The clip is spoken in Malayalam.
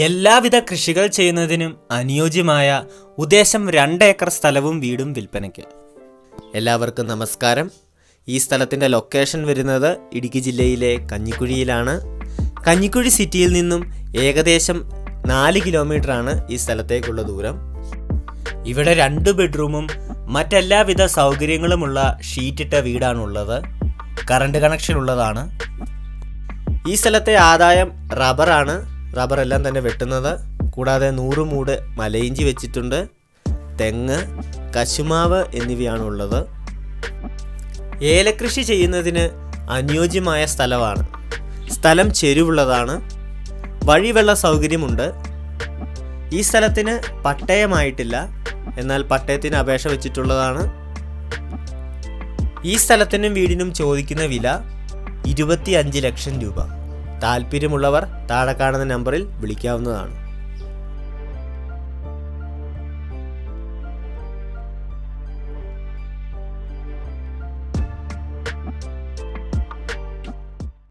എല്ലാവിധ കൃഷികൾ ചെയ്യുന്നതിനും അനുയോജ്യമായ ഉദ്ദേശം 2 ഏക്കർ സ്ഥലവും വീടും വിൽപ്പനയ്ക്ക്. എല്ലാവർക്കും നമസ്കാരം. ഈ സ്ഥലത്തിൻ്റെ ലൊക്കേഷൻ വരുന്നത് ഇടുക്കി ജില്ലയിലെ കഞ്ഞിക്കുഴിയിലാണ്. കഞ്ഞിക്കുഴി സിറ്റിയിൽ നിന്നും ഏകദേശം 4 കിലോമീറ്ററാണ് ഈ സ്ഥലത്തേക്കുള്ള ദൂരം. ഇവിടെ 2 ബെഡ്റൂമും മറ്റെല്ലാവിധ സൗകര്യങ്ങളുമുള്ള ഷീറ്റിട്ട വീടാണുള്ളത്. കറണ്ട് കണക്ഷൻ ഉള്ളതാണ്. ഈ സ്ഥലത്തെ ആദായം റബ്ബറാണ്. റബ്ബറെല്ലാം തന്നെ വെട്ടുന്നത്. കൂടാതെ 100 മൂട് മലയിഞ്ചി വെച്ചിട്ടുണ്ട്. തെങ്ങ്, കശുമാവ് എന്നിവയാണുള്ളത്. ഏലകൃഷി ചെയ്യുന്നതിന് അനുയോജ്യമായ സ്ഥലമാണ്. സ്ഥലം ചെരുവുള്ളതാണ്. വഴിവെള്ള സൗകര്യമുണ്ട്. ഈ സ്ഥലത്തിന് പട്ടയമായിട്ടില്ല, എന്നാൽ പട്ടയത്തിന് അപേക്ഷ വെച്ചിട്ടുള്ളതാണ്. ഈ സ്ഥലത്തിനും വീടിനും ചോദിക്കുന്ന വില 25 ലക്ഷം രൂപ. താല്പര്യമുള്ളവർ താഴെ കാണുന്ന നമ്പറിൽ വിളിക്കാവുന്നതാണ്.